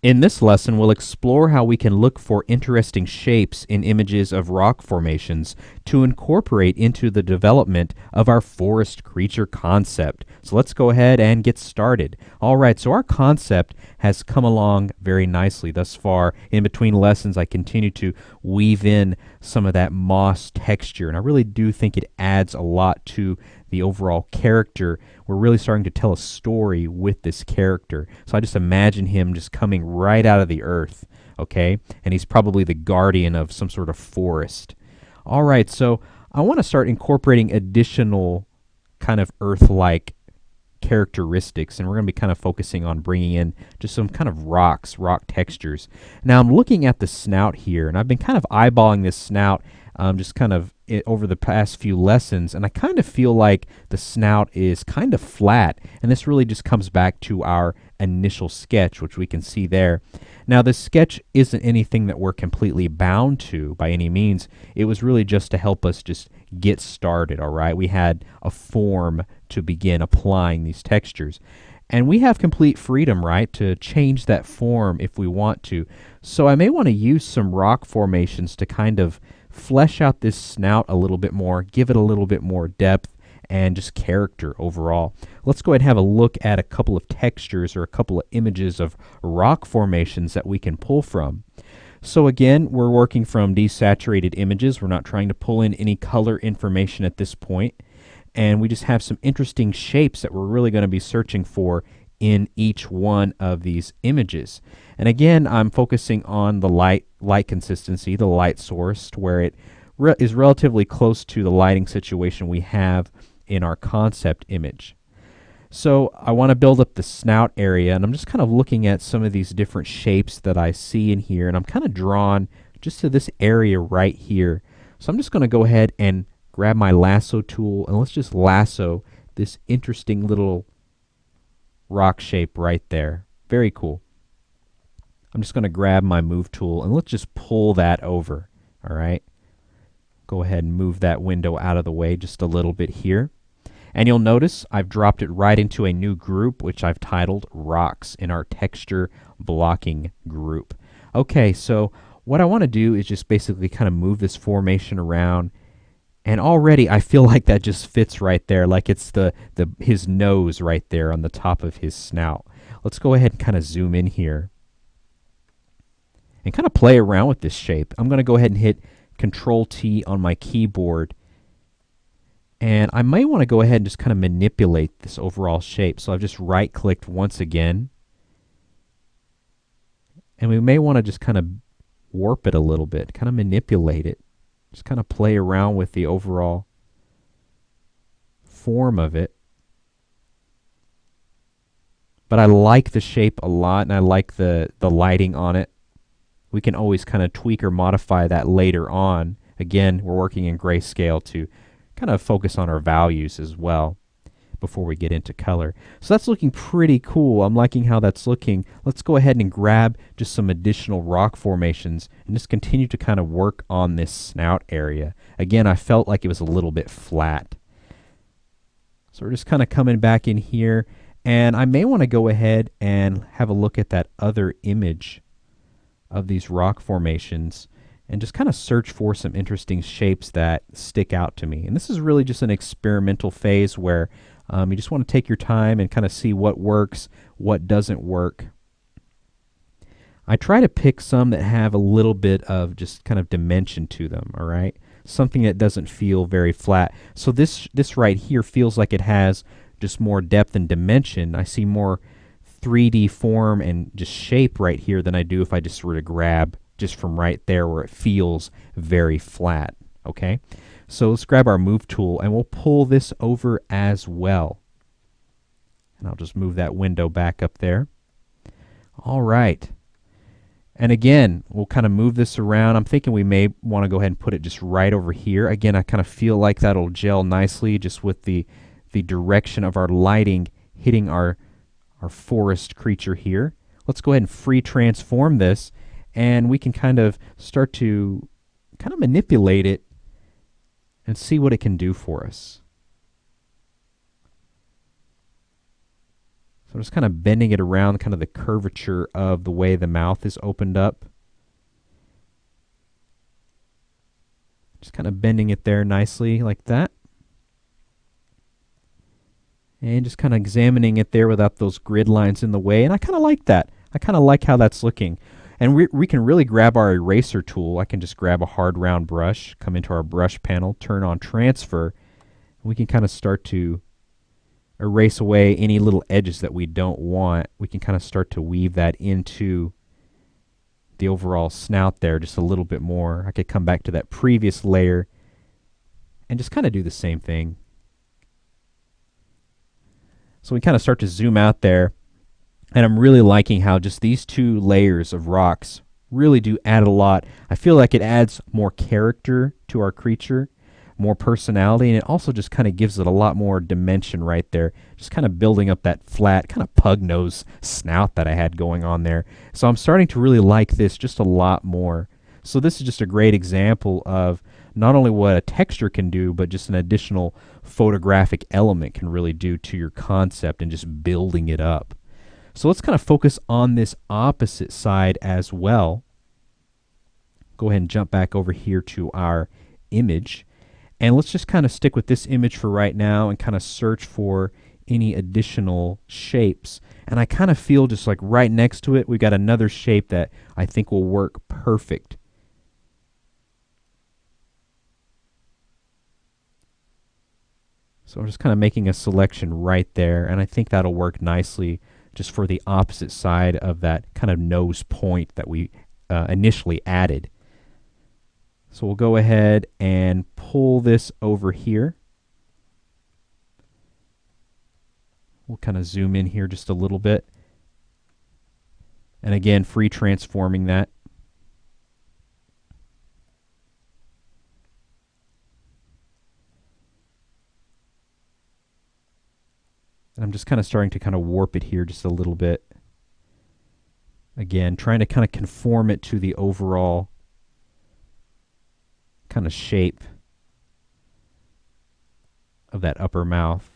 In this lesson, we'll explore how we can look for interesting shapes in images of rock formations to incorporate into the development of our forest creature concept. So let's go ahead and get started. All right, so our concept has come along very nicely thus far. In between lessons, I continue to weave in some of that moss texture, and I really do think it adds a lot to the overall character. We're really starting to tell a story with this character. So I just imagine him just coming right out of the earth, okay? And he's probably the guardian of some sort of forest. All right, so I want to start incorporating additional kind of earth-like characteristics, and we're going to be kind of focusing on bringing in just some kind of rock textures. Now I'm looking at the snout here, and I've been kind of eyeballing this snout just kind of over the past few lessons, and I kind of feel like the snout is kind of flat, and this really just comes back to our initial sketch, which we can see there. Now this sketch isn't anything that we're completely bound to by any means. It was really just to help us just get started, all right? We had a form to begin applying these textures. And we have complete freedom, right, to change that form if we want to. So I may want to use some rock formations to kind of flesh out this snout a little bit more, give it a little bit more depth and just character overall. Let's go ahead and have a look at a couple of textures or a couple of images of rock formations that we can pull from. So again, we're working from desaturated images. We're not trying to pull in any color information at this point. And we just have some interesting shapes that we're really going to be searching for in each one of these images. And again, I'm focusing on the light consistency, the light source, where it is relatively close to the lighting situation we have in our concept image. So I want to build up the snout area, and I'm just kind of looking at some of these different shapes that I see in here, and I'm kind of drawn just to this area right here. So I'm just going to go ahead and grab my lasso tool, and let's just lasso this interesting little rock shape right there. Very cool. I'm just going to grab my move tool, and let's just pull that over. All right. Go ahead and move that window out of the way just a little bit here. And you'll notice I've dropped it right into a new group, which I've titled Rocks, in our texture blocking group. Okay, so what I want to do is just basically kind of move this formation around. And already I feel like that just fits right there, like it's his nose right there on the top of his snout. Let's go ahead and kind of zoom in here and kind of play around with this shape. I'm going to go ahead and hit Control T on my keyboard. And I might want to go ahead and just kind of manipulate this overall shape. So I've just right-clicked once again. And we may want to just kind of warp it a little bit, kind of manipulate it. Just kind of play around with the overall form of it. But I like the shape a lot, and I like the lighting on it. We can always kind of tweak or modify that later on. Again, we're working in grayscale to kind of focus on our values as well before we get into color. So that's looking pretty cool. I'm liking how that's looking. Let's go ahead and grab just some additional rock formations and just continue to kind of work on this snout area. Again, I felt like it was a little bit flat. So we're just kind of coming back in here, and I may want to go ahead and have a look at that other image of these rock formations and just kind of search for some interesting shapes that stick out to me. And this is really just an experimental phase where you just want to take your time and kind of see what works, what doesn't work. I try to pick some that have a little bit of just kind of dimension to them, all right? Something that doesn't feel very flat. So this right here feels like it has just more depth and dimension. I see more 3D form and just shape right here than I do if I just were to grab just from right there where it feels very flat, okay? So let's grab our move tool and we'll pull this over as well. And I'll just move that window back up there. All right. And again, we'll kind of move this around. I'm thinking we may want to go ahead and put it just right over here. Again, I kind of feel like that'll gel nicely just with the direction of our lighting hitting our forest creature here. Let's go ahead and free transform this, and we can kind of start to kind of manipulate it and see what it can do for us. So I'm just kind of bending it around kind of the curvature of the way the mouth is opened up. Just kind of bending it there nicely like that. And just kind of examining it there without those grid lines in the way. And I kind of like that. I kind of like how that's looking. And we can really grab our eraser tool. I can just grab a hard round brush, come into our brush panel, turn on transfer. We can kind of start to erase away any little edges that we don't want. We can kind of start to weave that into the overall snout there just a little bit more. I could come back to that previous layer and just kind of do the same thing. So we kind of start to zoom out there, and I'm really liking how just these two layers of rocks really do add a lot. I feel like it adds more character to our creature, more personality, and it also just kind of gives it a lot more dimension right there, just kind of building up that flat kind of pug nose snout that I had going on there. So I'm starting to really like this just a lot more. So this is just a great example of not only what a texture can do, but just an additional photographic element can really do to your concept and just building it up. So let's kind of focus on this opposite side as well. Go ahead and jump back over here to our image. And let's just kind of stick with this image for right now and kind of search for any additional shapes. And I kind of feel just like right next to it, we've got another shape that I think will work perfect. So I'm just kind of making a selection right there, and I think that'll work nicely just for the opposite side of that kind of nose point that we initially added. So we'll go ahead and pull this over here. We'll kind of zoom in here just a little bit. And again, free transforming that. And I'm just kind of starting to kind of warp it here just a little bit. Again, trying to kind of conform it to the overall kind of shape of that upper mouth.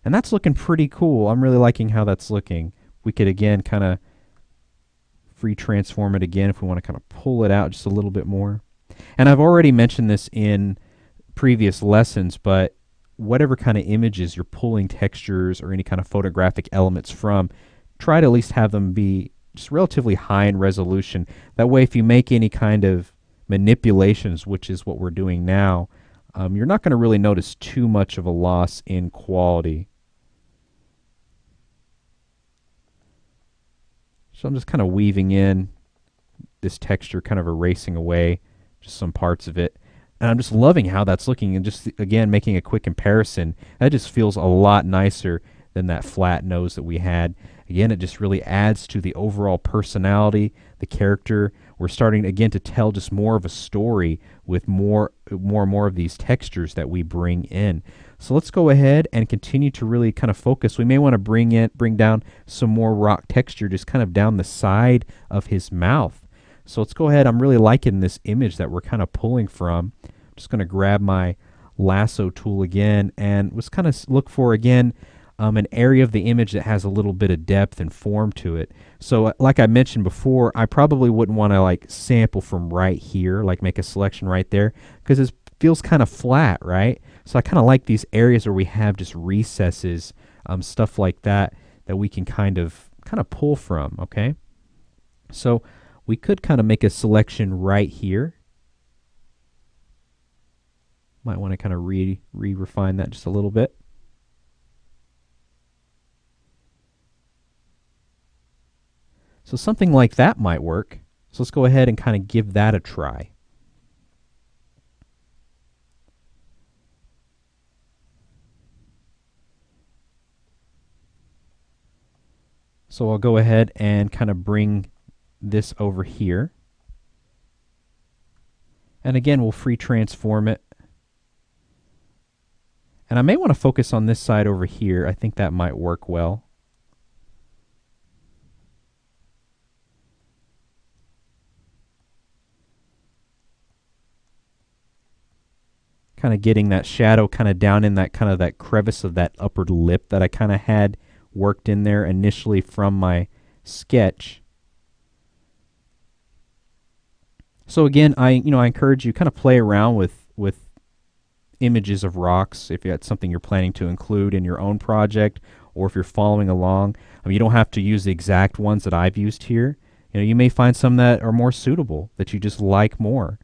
And that's looking pretty cool. I'm really liking how that's looking. We could again kind of free transform it again if we want to kind of pull it out just a little bit more. And I've already mentioned this in previous lessons, but whatever kind of images you're pulling textures or any kind of photographic elements from, try to at least have them be just relatively high in resolution. That way, if you make any kind of manipulations, which is what we're doing now, you're not going to really notice too much of a loss in quality. So I'm just kind of weaving in this texture, kind of erasing away just some parts of it. And I'm just loving how that's looking, and just again making a quick comparison. That just feels a lot nicer than that flat nose that we had. Again, it just really adds to the overall personality, the character. We're starting again to tell just more of a story with more and more of these textures that we bring in. So let's go ahead and continue to really kind of focus. We may want to bring down some more rock texture just kind of down the side of his mouth. So let's go ahead. I'm really liking this image that we're kind of pulling from. I'm just going to grab my lasso tool again and let's kind of look for again an area of the image that has a little bit of depth and form to it. So like I mentioned before, I probably wouldn't want to like sample from right here, like make a selection right there, because it feels kind of flat, right? So I kind of like these areas where we have just recesses, stuff like that, that we can kind of pull from, okay? So we could kind of make a selection right here. Might want to kind of refine that just a little bit. So something like that might work. So let's go ahead and kind of give that a try. So I'll go ahead and kind of bring this over here. And again, we'll free transform it. And I may want to focus on this side over here. I think that might work well. Kind of getting that shadow kind of down in that kind of that crevice of that upper lip that I kind of had worked in there initially from my sketch. So again, I encourage you kind of play around with images of rocks if that's something you're planning to include in your own project, or if you're following along. You don't have to use the exact ones that I've used here. You may find some that are more suitable, that you just like more.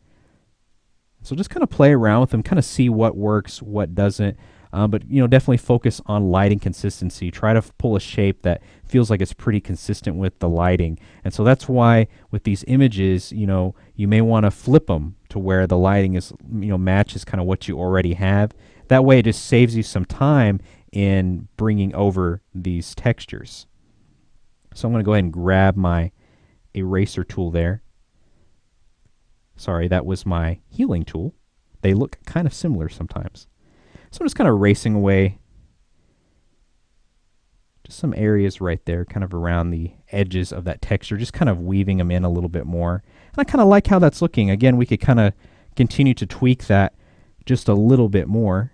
So just kind of play around with them, kind of see what works, what doesn't. But definitely focus on lighting consistency. Try to pull a shape that feels like it's pretty consistent with the lighting. And so that's why with these images, you may want to flip them to where the lighting is, matches kind of what you already have. That way it just saves you some time in bringing over these textures. So I'm going to go ahead and grab my eraser tool there. Sorry, that was my healing tool. They look kind of similar sometimes. So I'm just kind of erasing away just some areas right there, kind of around the edges of that texture, just kind of weaving them in a little bit more. And I kind of like how that's looking. Again, we could kind of continue to tweak that just a little bit more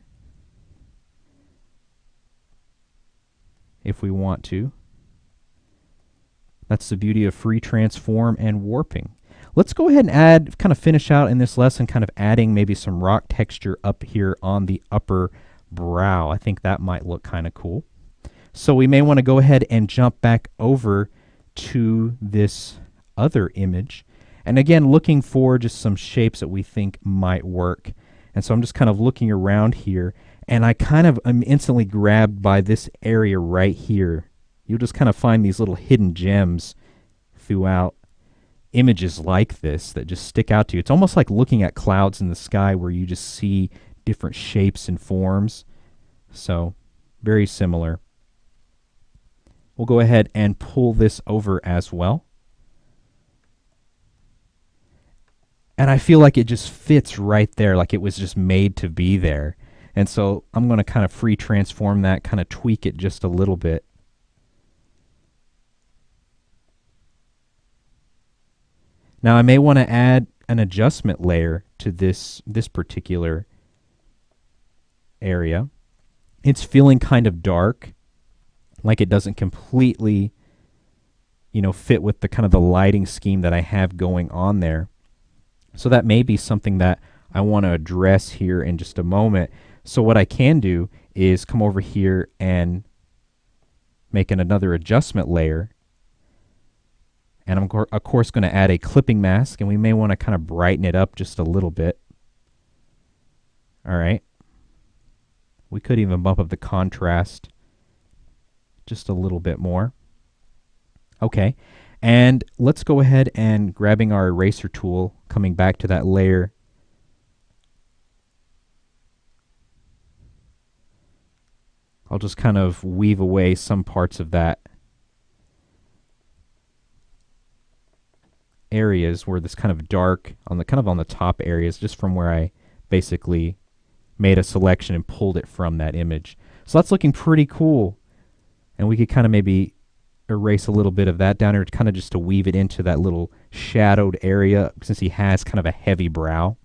if we want to. That's the beauty of free transform and warping. Let's go ahead and kind of finish out in this lesson, kind of adding maybe some rock texture up here on the upper brow. I think that might look kind of cool. So we may want to go ahead and jump back over to this other image. And again, looking for just some shapes that we think might work. And so I'm just kind of looking around here, and I kind of am instantly grabbed by this area right here. You'll just kind of find these little hidden gems throughout images like this that just stick out to you. It's almost like looking at clouds in the sky where you just see different shapes and forms. So very similar. We'll go ahead and pull this over as well. And I feel like it just fits right there, like it was just made to be there. And so I'm going to kind of free transform that, kind of tweak it just a little bit. Now I may want to add an adjustment layer to this particular area. It's feeling kind of dark, like it doesn't completely, fit with the kind of the lighting scheme that I have going on there. So that may be something that I want to address here in just a moment. So what I can do is come over here and make another adjustment layer. And I'm, of course, going to add a clipping mask, and we may want to kind of brighten it up just a little bit. All right. We could even bump up the contrast just a little bit more. Okay. And let's go ahead and grabbing our eraser tool, coming back to that layer. I'll just kind of weave away some parts of that areas where this kind of dark on the top areas, just from where I basically made a selection and pulled it from that image. So that's looking pretty cool. And we could kind of maybe erase a little bit of that down here, kind of just to weave it into that little shadowed area, since he has kind of a heavy brow.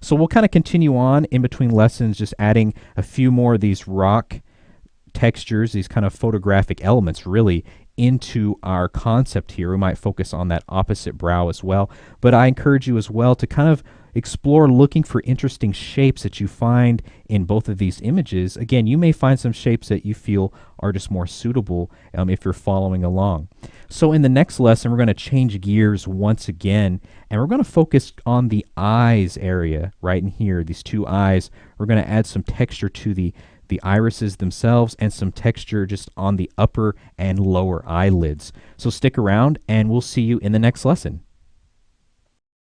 So we'll kind of continue on in between lessons, just adding a few more of these rock textures, these kind of photographic elements really into our concept here. We might focus on that opposite brow as well, but I encourage you as well to kind of explore looking for interesting shapes that you find in both of these images. Again, you may find some shapes that you feel are just more suitable if you're following along. So in the next lesson, we're going to change gears once again, and we're going to focus on the eyes area right in here, these two eyes. We're going to add some texture to the irises themselves and some texture just on the upper and lower eyelids. So stick around and we'll see you in the next lesson.